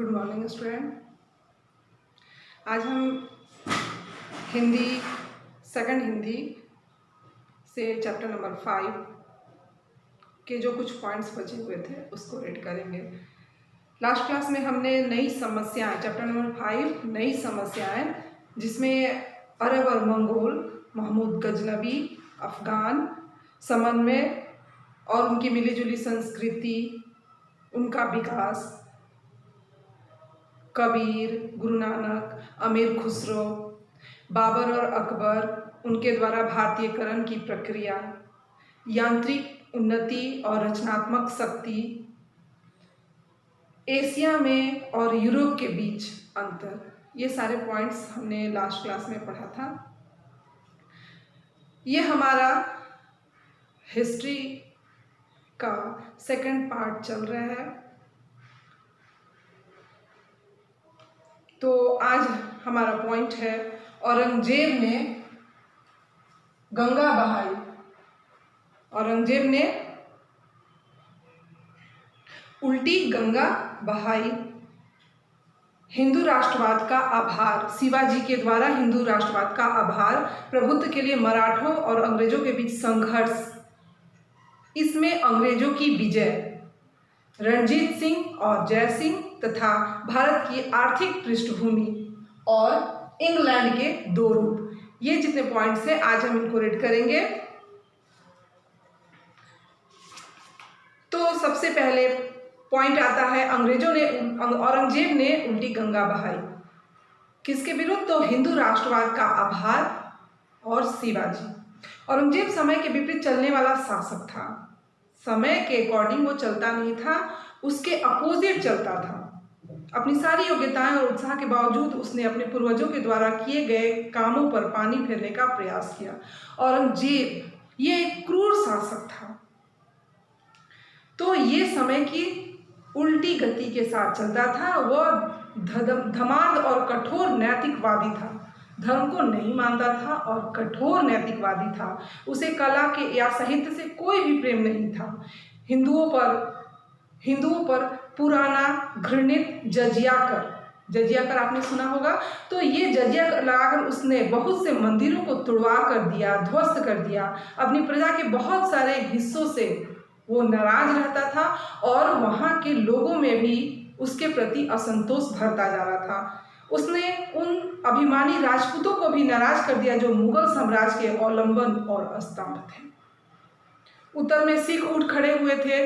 Good morning student. आज हम Hindi second Hindi से चैप्टर नंबर 5 के जो कुछ पॉइंट्स बचे हुए थे उसको रीड करेंगे। लास्ट क्लास में हमने नई समस्याएं, चैप्टर नंबर 5 नई समस्याएं, जिसमें अरब और मंगोल, महमूद गजनबी, अफ़गान समन्वय और उनकी मिलीजुली संस्कृति, उनका विकास, कबीर, गुरु नानक, अमीर खुसरो, बाबर और अकबर, उनके द्वारा भारतीयकरण की प्रक्रिया, यांत्रिक उन्नति और रचनात्मक शक्ति, एशिया में और यूरोप के बीच अंतर, ये सारे पॉइंट्स हमने लास्ट क्लास में पढ़ा था। ये हमारा हिस्ट्री का सेकंड पार्ट चल रहा है। तो आज हमारा पॉइंट है औरंगजेब ने गंगा बहाई। औरंगजेब ने उल्टी गंगा बहाई। हिंदू राष्ट्रवाद का आभार, शिवाजी के द्वारा हिंदू राष्ट्रवाद का आभार, प्रभुत्व के लिए मराठों और अंग्रेजों के बीच संघर्ष, इसमें अंग्रेजों की विजय, रणजीत सिंह और जय सिंह तथा भारत की आर्थिक पृष्ठभूमि और इंग्लैंड के दो रूप, ये जितने पॉइंट्स हैं आज हम इनको रीड करेंगे। तो सबसे पहले पॉइंट आता है औरंगजेब ने उल्टी गंगा बहाई। किसके विरुद्ध? तो हिंदू राष्ट्रवाद का आभार और शिवाजी। औरंगजेब समय के विपरीत चलने वाला शासक था। समय के अकॉर्डिंग वो चलता नहीं था, उसके अपोजिट चलता था। अपनी सारी योग्यताएं और उत्साह के बावजूद उसने अपने पूर्वजों के द्वारा किए गए कामों पर पानी फेरने का प्रयास किया। औरंगजेब ये एक क्रूर शासक था, तो ये समय की उल्टी गति के साथ चलता था। वह धमार्द और कठोर नैतिकवादी था, धर्म को नहीं मानता था और कठोर नैतिकवादी था। उसे कला के या साहित्य से कोई भी प्रेम नहीं था। हिंदुओं पर पुराना घृणित जजिया कर आपने सुना होगा। तो ये जजिया कर लगाकर उसने बहुत से मंदिरों को तुड़वा कर दिया, ध्वस्त कर दिया। अपनी प्रजा के बहुत सारे हिस्सों से वो नाराज रहता था और वहाँ के लोगों में भी उसके प्रति असंतोष भरता जा रहा था। उसने उन अभिमानी राजपूतों को भी नाराज कर दिया जो मुगल साम्राज्य के अवलंबन और स्तंभ थे। उत्तर में सिख उठ खड़े हुए थे।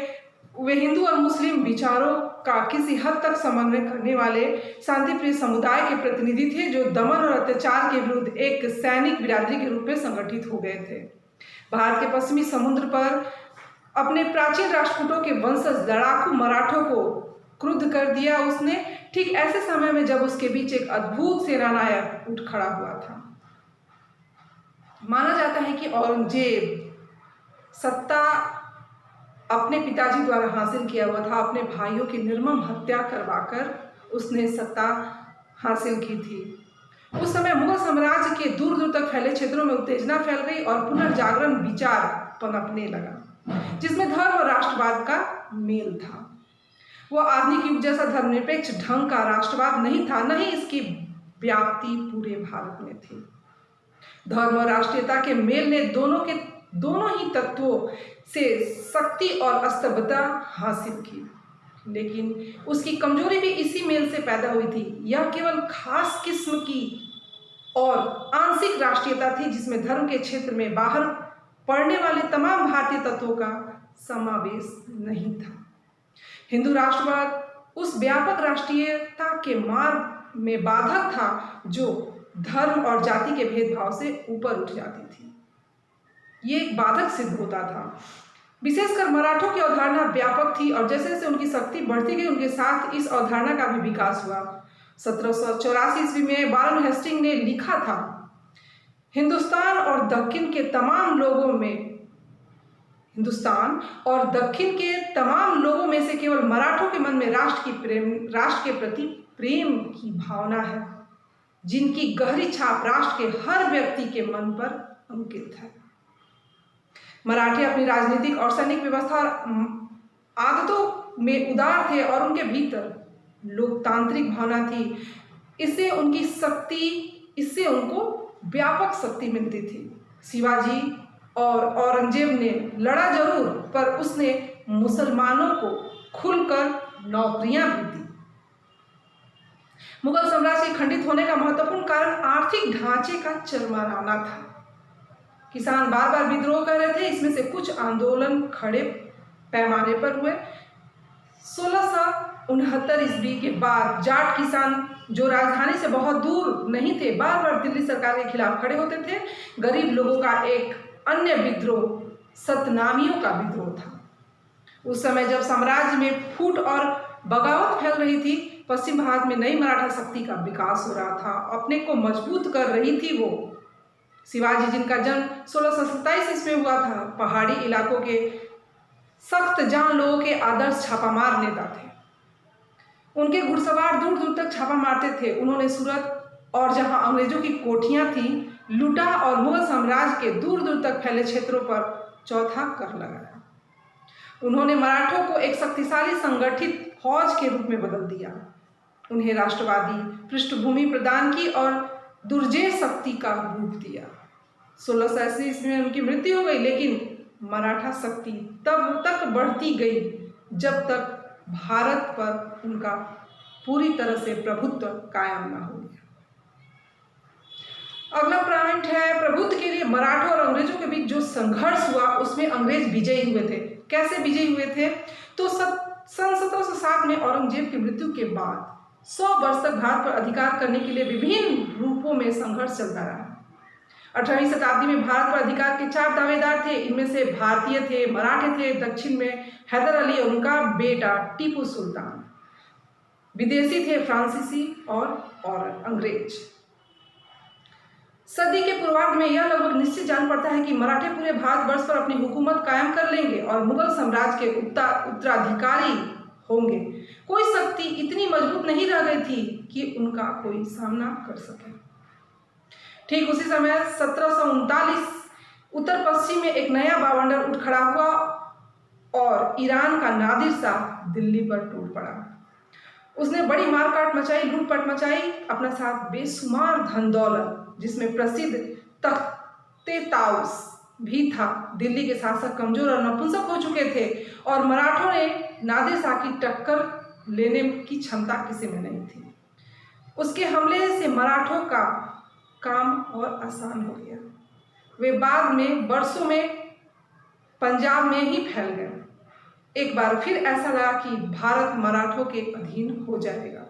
वे हिंदू और मुस्लिम विचारों का किसी हद तक समन्वय करने वाले शांतिप्रिय समुदाय के प्रतिनिधि थे, जो दमन और अत्याचार के विरुद्ध एक सैनिक बिरादरी के रूप में संगठित हो गए थे। भारत के पश्चिमी समुद्र पर अपने प्राचीन राष्ट्रकूटों के वंशज लड़ाकू मराठों को क्रुद्ध कर दिया उसने, ठीक ऐसे समय में जब उसके बीच एक अद्भुत सेनानायक उठ खड़ा हुआ था। माना जाता है कि औरंगजेब सत्ता अपने पिताजी द्वारा हासिल किया हुआ था। अपने भाइयों की निर्मम हत्या करवाकर उसने सत्ता हासिल की थी। उस समय मुगल साम्राज्य के दूर दूर तक फैले क्षेत्रों में उत्तेजना फैल गई और पुनर्जागरण विचार पनपने लगा, जिसमें धर्म और राष्ट्रवाद का मेल था। वह आधुनिक युग जैसा धर्मनिरपेक्ष ढंग का राष्ट्रवाद नहीं था, न ही इसकी व्याप्ति पूरे भारत में थी। धर्म और राष्ट्रीयता के मेल ने दोनों ही तत्वों से शक्ति और स्तंभता हासिल की, लेकिन उसकी कमजोरी भी इसी मेल से पैदा हुई थी। यह केवल खास किस्म की और आंशिक राष्ट्रीयता थी, जिसमें धर्म के क्षेत्र में बाहर पड़ने वाले तमाम भारतीय तत्वों का समावेश नहीं था। हिंदू राष्ट्रवाद उस व्यापक राष्ट्रीयता के मार्ग में बाधक था जो धर्म और जाति के भेदभाव से ऊपर उठ जाती थी। ये एक बाधक सिद्ध होता था। विशेषकर मराठों की अवधारणा व्यापक थी और जैसे जैसे उनकी शक्ति बढ़ती गई, उनके साथ इस अवधारणा का भी विकास हुआ। 1784 ईस्वी में वारेन हेस्टिंग ने लिखा था, हिंदुस्तान और दक्षिण के तमाम लोगों में से केवल मराठों के मन में राष्ट्र के प्रति प्रेम की भावना है, जिनकी गहरी छाप राष्ट्र के हर व्यक्ति के मन पर अंकित है। मराठे अपनी राजनीतिक और सैनिक व्यवस्था आदतों में उदार थे और उनके भीतर लोकतांत्रिक भावना थी। इससे उनकी शक्ति, इससे उनको व्यापक शक्ति मिलती थी। शिवाजी और औरंगजेब ने लड़ा जरूर, पर उसने मुसलमानों को खुलकर नौकरियां भी दी। मुगल साम्राज्य के खंडित होने का महत्वपूर्ण कारण आर्थिक ढांचे का चरमराना था। किसान बार बार विद्रोह कर रहे थे। इसमें से कुछ आंदोलन खड़े पैमाने पर हुए। 1669 ईस्वी के बाद जाट किसान जो राजधानी से बहुत दूर नहीं थे, बार बार दिल्ली सरकार के खिलाफ खड़े होते थे। गरीब लोगों का एक अन्य विद्रोह सतनामियों का विद्रोह था। उस समय जब साम्राज्य में फूट और बगावत फैल रही थी, पश्चिम भारत में नई मराठा शक्ति का विकास हो रहा था, अपने को मजबूत कर रही थी वो। शिवाजी, जिनका जन्म 1627 ईस्वी में हुआ था, पहाड़ी इलाकों के सख्त जान लोगों के आदर्श छापामार नेता थे। उनके घुड़सवार दूर दूर तक छापा मारते थे। उन्होंने सूरत और जहां अंग्रेजों की कोठियां थीं, लूटा और मुगल साम्राज्य के दूर दूर तक फैले क्षेत्रों पर चौथा कर लगाया। उन्होंने मराठों को एक शक्तिशाली संगठित फौज के रूप में बदल दिया, उन्हें राष्ट्रवादी पृष्ठभूमि प्रदान की और दुर्जय शक्ति का रूप दिया। 1680 ईस्वी में उनकी मृत्यु हो गई, लेकिन मराठा शक्ति तब तक बढ़ती गई जब तक भारत पर उनका पूरी तरह से प्रभुत्व कायम न हो गया। अगला पॉइंट है, प्रभुत्व के लिए मराठों और अंग्रेजों के बीच जो संघर्ष हुआ उसमें अंग्रेज विजयी हुए थे। कैसे विजयी हुए थे? तो सन 1707 में औरंगजेब की मृत्यु के बाद 100 वर्ष तक भारत पर अधिकार करने के लिए विभिन्न रूपों में संघर्ष चलता रहा। 18वीं शताब्दी में भारत पर अधिकार के 4 दावेदार थे। इनमें से भारतीय थे, मराठे थे, दक्षिण में हैदर अली और उनका बेटा टीपू सुल्तान। विदेशी थे फ्रांसीसी और अंग्रेज। सदी के पूर्वार्ध में यह लगभग निश्चित जान पड़ता है कि मराठे पूरे भारतवर्ष पर अपनी हुकूमत कायम कर लेंगे और मुगल साम्राज्य के उत्तराधिकारी होंगे। कोई शक्ति इतनी मजबूत नहीं रह गई थी कि उनका कोई सामना कर सके। ठीक उसी समय 1739 उत्तर पश्चिम में एक नया बावंडर उठ खड़ा हुआ और ईरान का नादिर शाह दिल्ली पर टूट पड़ा। उसने बड़ी मारकाट मचाई, लूटपाट मचाई, अपना साथ बेशुमार धन दौलत, जिसमें प्रसिद्ध तख्ते ताउस भी था। दिल्ली के शासक कमजोर और नपुंसक हो चुके थे और मराठों ने नादिर शाह की टक्कर लेने की क्षमता किसी में नहीं थी। उसके हमले से मराठों का काम और आसान हो गया। वे बाद में वर्षों में पंजाब में ही फैल गए। एक बार फिर ऐसा लगा कि भारत मराठों के अधीन हो जाएगा।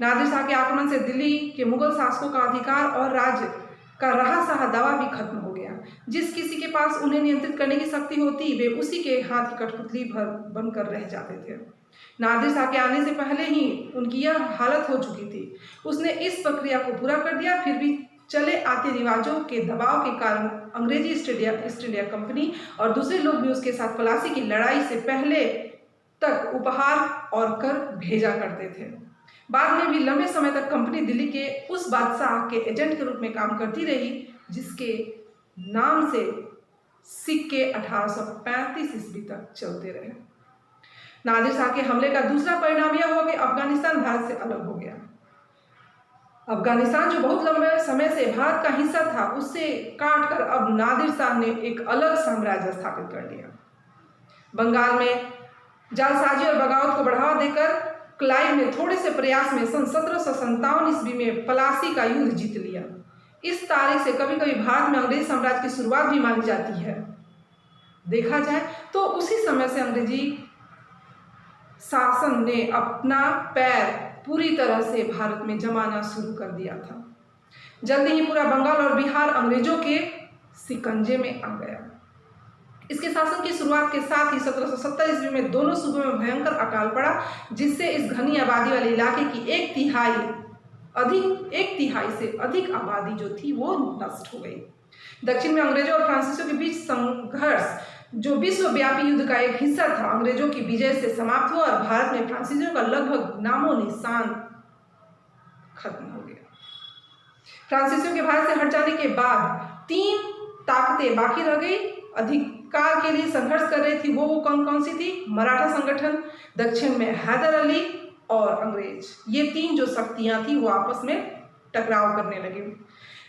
नादिर शाह के आक्रमण से दिल्ली के मुगल शासकों का अधिकार और राज्य का रहा सहा दावा भी खत्म हो गया। जिस किसी के पास उन्हें नियंत्रित करने की शक्ति होती, वे उसी के हाथ की कठपुतली भर बनकर रह जाते थे। नादिर शाह के आने से पहले ही उनकी यह हालत हो चुकी थी। उसने इस प्रक्रिया को पूरा कर दिया। फिर भी चले आते रिवाजों के दबाव के कारण अंग्रेजी ईस्ट इंडिया कंपनी और दूसरे लोग भी उसके साथ प्लासी की लड़ाई से पहले तक उपहार और कर भेजा करते थे। बाद में भी लंबे समय तक कंपनी दिल्ली के उस बादशाह के एजेंट के रूप में काम करती रही जिसके नाम से सिक्के 1835 ईस्वी तक चलते रहे। नादिर शाह के हमले का दूसरा परिणाम यह हुआ कि अफगानिस्तान भारत से अलग हो गया। अफगानिस्तान जो बहुत लंबे समय से भारत का हिस्सा था, उससे काटकर अब नादिर शाह ने एक अलग साम्राज्य स्थापित कर लिया। बंगाल में जालसाजी और बगावत को बढ़ावा देकर क्लाइव ने थोड़े से प्रयास में सन 1757 ईस्वी में प्लासी का युद्ध जीत लिया। इस तारीख से कभी कभी भारत में अंग्रेज साम्राज्य की शुरुआत भी मानी जाती है। देखा जाए तो उसी समय से अंग्रेजी शासन ने अपना पैर पूरी तरह से भारत में जमाना शुरू कर दिया था। जल्दी ही पूरा बंगाल और बिहार अंग्रेजों के शिकंजे में आ गया। इसके शासन की शुरुआत के साथ ही 1770 ईस्वी में दोनों सूबों में भयंकर अकाल पड़ा, जिससे इस घनी आबादी वाले इलाके की एक तिहाई से अधिक आबादी जो थी वो नष्ट हो गई। दक्षिण में अंग्रेजों और फ्रांसीसियों के बीच संघर्ष जो विश्वव्यापी युद्ध का एक हिस्सा था, अंग्रेजों की विजय से समाप्त हुआ और भारत में फ्रांसीसियों का लगभग नामो निशान खत्म हो गया। फ्रांसीसियों के भारत से हट जाने के बाद 3 ताकतें बाकी रह गई। अधिकार के लिए संघर्ष कर रही थी वो कौन कौन सी थी? मराठा संगठन, दक्षिण में हैदर अली और अंग्रेज, ये तीन जो शक्तियां थी वो आपस में टकराव करने लगी।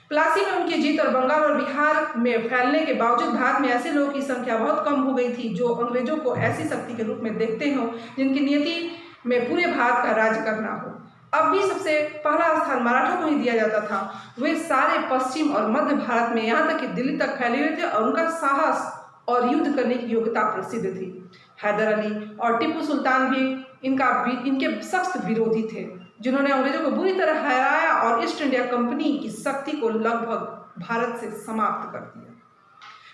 प्लासी में उनकी जीत और बंगाल और बिहार में फैलने के बावजूद भारत में ऐसे लोगों की संख्या बहुत कम हो गई थी जो अंग्रेजों को ऐसी शक्ति के रूप में देखते हो जिनकी नियति में पूरे भारत का राज करना हो। अब भी सबसे पहला स्थान मराठों को ही दिया जाता था। वे सारे पश्चिम और मध्य भारत में यहाँ तक कि दिल्ली तक फैले हुए थे और उनका साहस और युद्ध करने की योग्यता प्रसिद्ध थी। हैदर अली और टिप्पू सुल्तान भी इनके सख्त विरोधी थे, जिन्होंने अंग्रेजों को बुरी तरह हराया और ईस्ट इंडिया कंपनी की शक्ति को लगभग भारत से समाप्त कर दिया।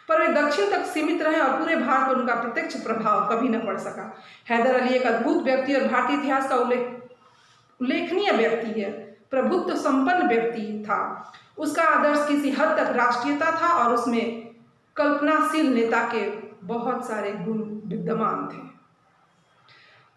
पर वे दक्षिण तक सीमित रहे और पूरे भारत पर उनका प्रत्यक्ष प्रभाव कभी न पड़ सका। हैदर अली एक अद्भुत व्यक्ति और भारतीय इतिहास का उल्लेखनीय व्यक्ति है, प्रभुत्व संपन्न व्यक्ति था। उसका आदर्श किसी हद तक राष्ट्रीयता था और उसमें कल्पनाशील नेता के बहुत सारे गुण विद्यमान थे।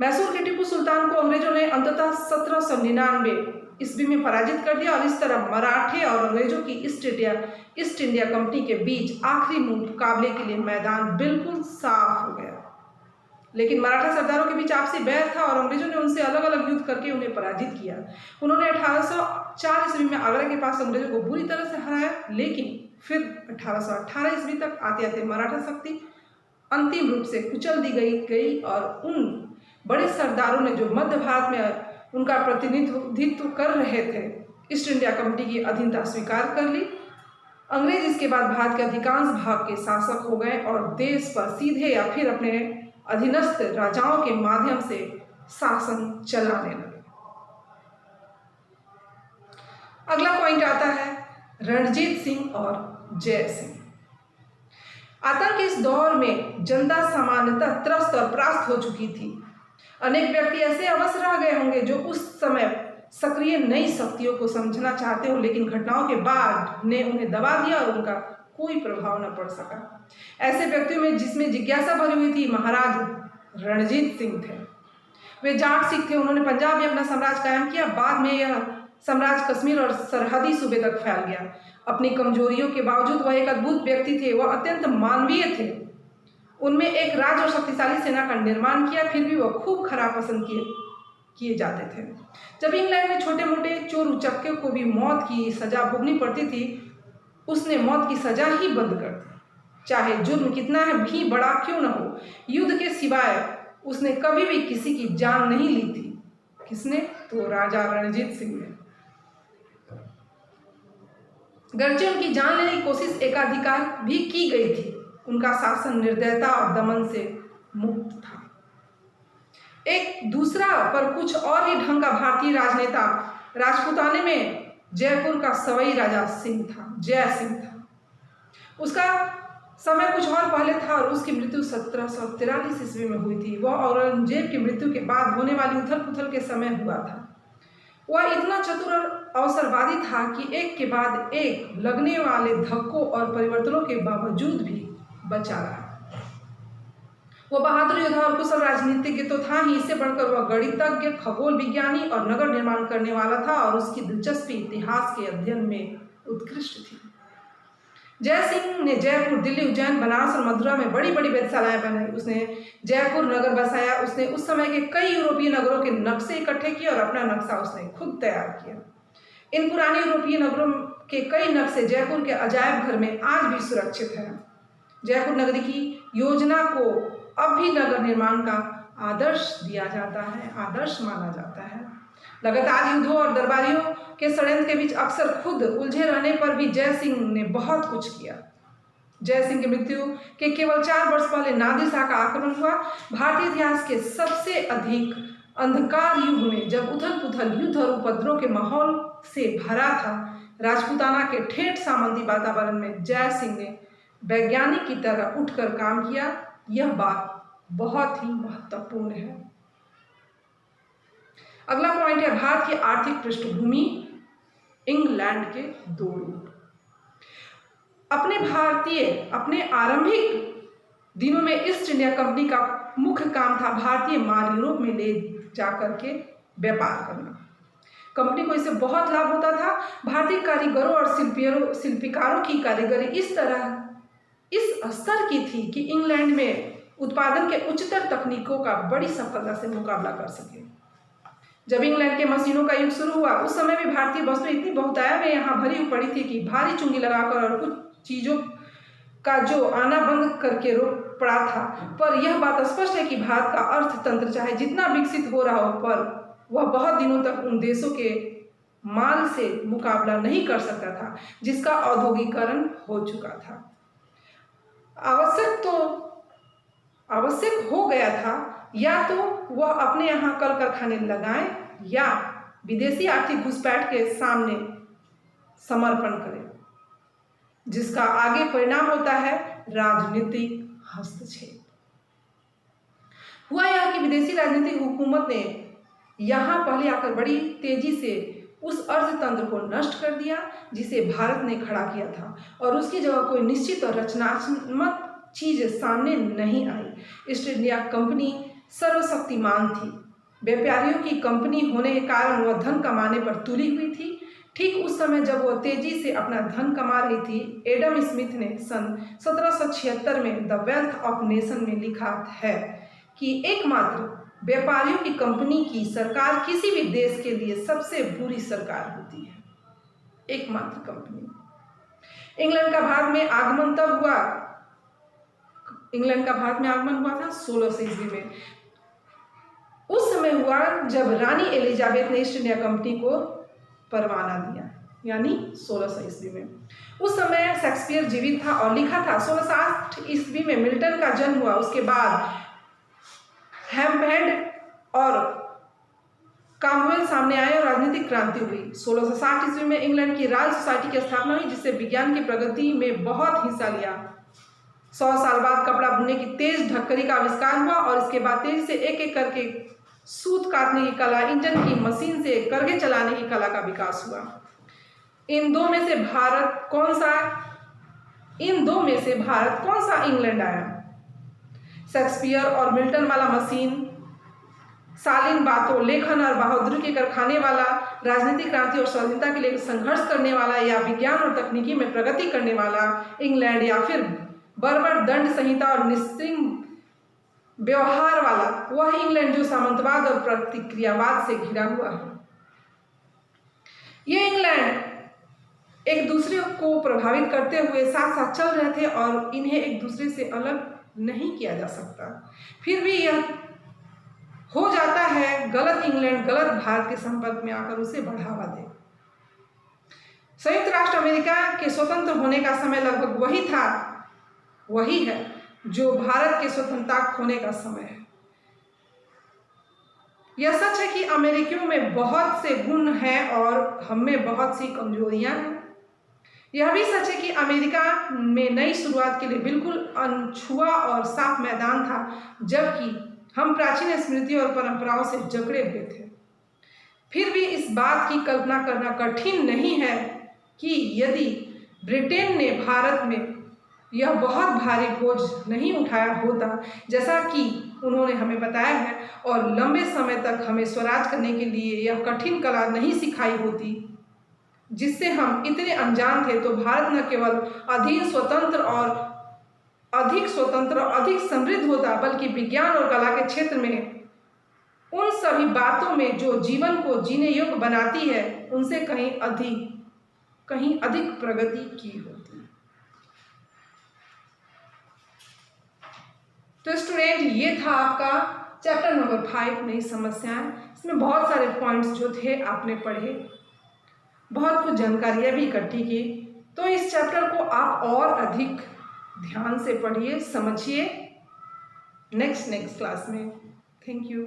मैसूर के टिप्पू सुल्तान को अंग्रेजों ने अंततः 1799 ईस्वी में पराजित कर दिया और इस तरह मराठे और अंग्रेजों की ईस्ट इंडिया कंपनी के बीच आखिरी मुकाबले के लिए मैदान बिल्कुल साफ हो गया। लेकिन मराठा सरदारों के बीच आपसी बैर था और अंग्रेजों ने उनसे अलग अलग युद्ध करके उन्हें पराजित किया। उन्होंने 1804 ईस्वी में आगरा के पास अंग्रेजों को बुरी तरह से हराया, लेकिन फिर 1818 ईस्वी तक आते आते मराठा शक्ति अंतिम रूप से कुचल दी गई और उन बड़े सरदारों ने जो मध्य भारत में उनका प्रतिनिधित्व कर रहे थे ईस्ट इंडिया कंपनी की अधीनता स्वीकार कर ली। अंग्रेज इसके बाद भारत के अधिकांश भाग के शासक हो गए और देश पर सीधे या फिर अपने अधीनस्थ राजाओं के माध्यम से शासन चलाने लगे। अगला पॉइंट आता है रणजीत सिंह और जय सिंह। आतंक के इस दौर में जनता सामान्यतः त्रस्त और परास्त हो चुकी थी। अनेक व्यक्ति ऐसे अवश्य रह गए होंगे जो उस समय सक्रिय नई शक्तियों को समझना चाहते हो, लेकिन घटनाओं के बाद ने उन्हें दबा दिया और उनका कोई प्रभाव न पड़ सका। ऐसे व्यक्तियों में जिसमें जिज्ञासा भरी हुई थी महाराज रणजीत सिंह थे। वे जाट सिख थे। उन्होंने पंजाब में अपना साम्राज्य कायम किया। बाद में यह साम्राज्य कश्मीर और सरहदी सूबे तक फैल गया। अपनी कमजोरियों के बावजूद वह एक अद्भुत व्यक्ति थे। वह अत्यंत मानवीय थे। उनमें एक राज और शक्तिशाली सेना का निर्माण किया, फिर भी वह खूब खराब पसंद किए जाते थे। जब इंग्लैंड में छोटे मोटे चोर उचक्के को भी मौत की सजा भोगनी पड़ती थी, उसने मौत की सजा ही बंद कर दी, चाहे जुर्म कितना है भी बड़ा क्यों न हो। युद्ध के सिवाय उसने कभी भी किसी की जान नहीं ली थी। किसने? तो राजा रणजीत सिंह ने। गर्चे उनकी जान लेने की कोशिश एकाधिकार भी की गई थी, उनका शासन निर्दयता और दमन से मुक्त था। एक दूसरा पर कुछ और ही ढंग का भारतीय राजनेता राजपूताने में जयपुर का सवई राजा सिंह था, जय सिंह था। उसका समय कुछ और पहले था और उसकी मृत्यु 1743 ईस्वी में हुई थी। वह औरंगजेब की मृत्यु के बाद होने वाली उथल पुथल के समय हुआ था। वह इतना चतुर और अवसरवादी था कि एक के बाद एक लगने वाले धक्कों और परिवर्तनों के बावजूद भी बचा रहा। वह बहादुर योद्धा और कुशल राजनीतिज्ञ तो था ही, इससे बढ़कर वह गणितज्ञ, खगोल विज्ञानी और नगर निर्माण करने वाला था और उसकी दिलचस्पी इतिहास के अध्ययन में उत्कृष्ट थी। जय सिंह ने जयपुर, दिल्ली, उज्जैन, बनारस और मथुरा में बड़ी बड़ी वेधशालाएं बनाई। उसने जयपुर नगर बसाया। उसने उस समय के कई यूरोपीय नगरों के नक्शे इकट्ठे किए और अपना नक्शा उसने खुद तैयार किया। इन पुराने यूरोपीय नगरों के कई नक्शे जयपुर के अजायब घर में आज भी सुरक्षित हैं। जयपुर नगरी की योजना को अब भी नगर निर्माण का आदर्श दिया जाता है, आदर्श माना जाता है। लगातार युद्धों और दरबारियों के षड्यंत्र के बीच अक्सर खुद उलझे रहने पर भी जय सिंह ने बहुत कुछ किया। जय सिंह की मृत्यु के केवल 4 वर्ष पहले नादिर शाह का आक्रमण हुआ। भारतीय इतिहास के सबसे अधिक अंधकार युग में, जब उथल पुथल, युद्ध और उपद्रव के माहौल से भरा था, राजपूताना के ठेठ सामंती वातावरण में जय सिंह ने वैज्ञानिक की तरह उठकर काम किया। यह बात बहुत ही महत्वपूर्ण है। अगला पॉइंट है भारत की आर्थिक पृष्ठभूमि, इंग्लैंड के 2 रूप। अपने आरंभिक दिनों में ईस्ट इंडिया कंपनी का मुख्य काम था भारतीय माल यूरोप में ले जाकर के व्यापार करना। कंपनी को इससे बहुत लाभ होता था। भारतीय कारीगरों और शिल्पकारों की कारीगरी इस स्तर की थी कि इंग्लैंड में उत्पादन के उच्चतर तकनीकों का बड़ी सफलता से मुकाबला कर सके। जब इंग्लैंड के मशीनों का युग शुरू हुआ उस समय भी भारतीय वस्तुएं इतनी बहुतायत में यहाँ भरी पड़ी थी कि भारी चुंगी लगाकर और कुछ चीज़ों का जो आना बंद करके रोक पड़ा था। पर यह बात स्पष्ट है कि भारत का अर्थतंत्र चाहे जितना विकसित हो रहा हो, पर वह बहुत दिनों तक उन देशों के माल से मुकाबला नहीं कर सकता था जिसका औद्योगिकरण हो चुका था। आवश्यक हो गया था या तो वह अपने यहाँ कल कारखाने लगाएं या विदेशी आर्थिक घुसपैठ के सामने समर्पण करें, जिसका आगे परिणाम होता है राजनीतिक हस्तक्षेप। हुआ यह कि विदेशी राजनीतिक हुकूमत ने यहाँ पहले आकर बड़ी तेजी से उस अर्थतंत्र को नष्ट कर दिया जिसे भारत ने खड़ा किया था, और उसकी जगह कोई निश्चित और रचनात्मक चीज सामने नहीं आई। ईस्ट इंडिया कंपनी सर्वशक्तिमान थी। व्यापारियों की कंपनी होने के कारण वह धन कमाने पर तुली हुई थी। ठीक उस समय जब वह तेजी से अपना धन कमा रही थी, एडम स्मिथ ने सन 1776 में द वेल्थ ऑफ नेशन में लिखा है कि एकमात्र व्यापारियों की कंपनी की सरकार किसी भी देश के लिए सबसे बुरी सरकार होती है। एकमात्र कंपनी। इंग्लैंड का भारत में आगमन तब हुआ, इंग्लैंड का भारत में आगमन हुआ था 1600 ईस्वी में। उस समय हुआ जब रानी एलिजाबेथ ने ईस्ट इंडिया कंपनी को परवाना दिया, यानी 1600 ईस्वी में। उस समय शेक्सपियर जीवित था और लिखा था। 1608 ईस्वी में मिल्टन का जन्म हुआ। उसके बाद हैम्पहेड और कामवेल सामने आए और राजनीतिक क्रांति हुई। 1660 ईस्वी में इंग्लैंड की रॉयल सोसाइटी की स्थापना हुई, जिससे विज्ञान की प्रगति में बहुत हिस्सा लिया। 100 साल बाद कपड़ा बुनने की तेज ढक्करी का आविष्कार हुआ और इसके बाद तेजी से एक एक करके सूत काटने की कला, इंजन की मशीन से करघे चलाने की कला का विकास हुआ। इन दो में से भारत कौन सा इंग्लैंड आया? शेक्सपियर और मिल्टन वाला मशीन, शालीन बातों, लेखन और बहादुरी के कारखाने वाला, राजनीतिक क्रांति और स्वाधीनता के लिए संघर्ष करने वाला, या विज्ञान और तकनीकी में प्रगति करने वाला इंग्लैंड, या फिर बर्बर दंड संहिता और निस्सिंग व्यवहार वाला वह इंग्लैंड जो सामंतवाद और प्रतिक्रियावाद से घिरा हुआ है। ये इंग्लैंड एक दूसरे को प्रभावित करते हुए साथ साथ चल रहे थे और इन्हें एक दूसरे से अलग नहीं किया जा सकता। फिर भी यह हो जाता है गलत इंग्लैंड गलत भारत के संपर्क में आकर उसे बढ़ावा दे। संयुक्त राष्ट्र अमेरिका के स्वतंत्र होने का समय लगभग वही है जो भारत के स्वतंत्रता खोने का समय है। यह सच है कि अमेरिकियों में बहुत से गुण हैं और हम में बहुत सी कमजोरियां हैं। यह भी सच है कि अमेरिका में नई शुरुआत के लिए बिल्कुल अनछुआ और साफ मैदान था, जबकि हम प्राचीन स्मृति और परंपराओं से जकड़े हुए थे। फिर भी इस बात की कल्पना करना कठिन नहीं है कि यदि ब्रिटेन ने भारत में यह बहुत भारी बोझ नहीं उठाया होता जैसा कि उन्होंने हमें बताया है, और लंबे समय तक हमें स्वराज करने के लिए यह कठिन कला नहीं सिखाई होती जिससे हम इतने अनजान थे, तो भारत न केवल अधिक स्वतंत्र और अधिक समृद्ध होता, बल्कि विज्ञान और कला के क्षेत्र में उन सभी बातों में जो जीवन को जीने योग्य बनाती है उनसे कहीं अधिक प्रगति की होती। तो स्टूडेंट, ये था आपका चैप्टर नंबर 5 नई समस्याएं। इसमें बहुत सारे पॉइंट्स जो थे आपने पढ़े, बहुत कुछ जानकारियां भी इकट्ठी की। तो इस चैप्टर को आप और अधिक ध्यान से पढ़िए, समझिए नेक्स्ट क्लास में। Thank you.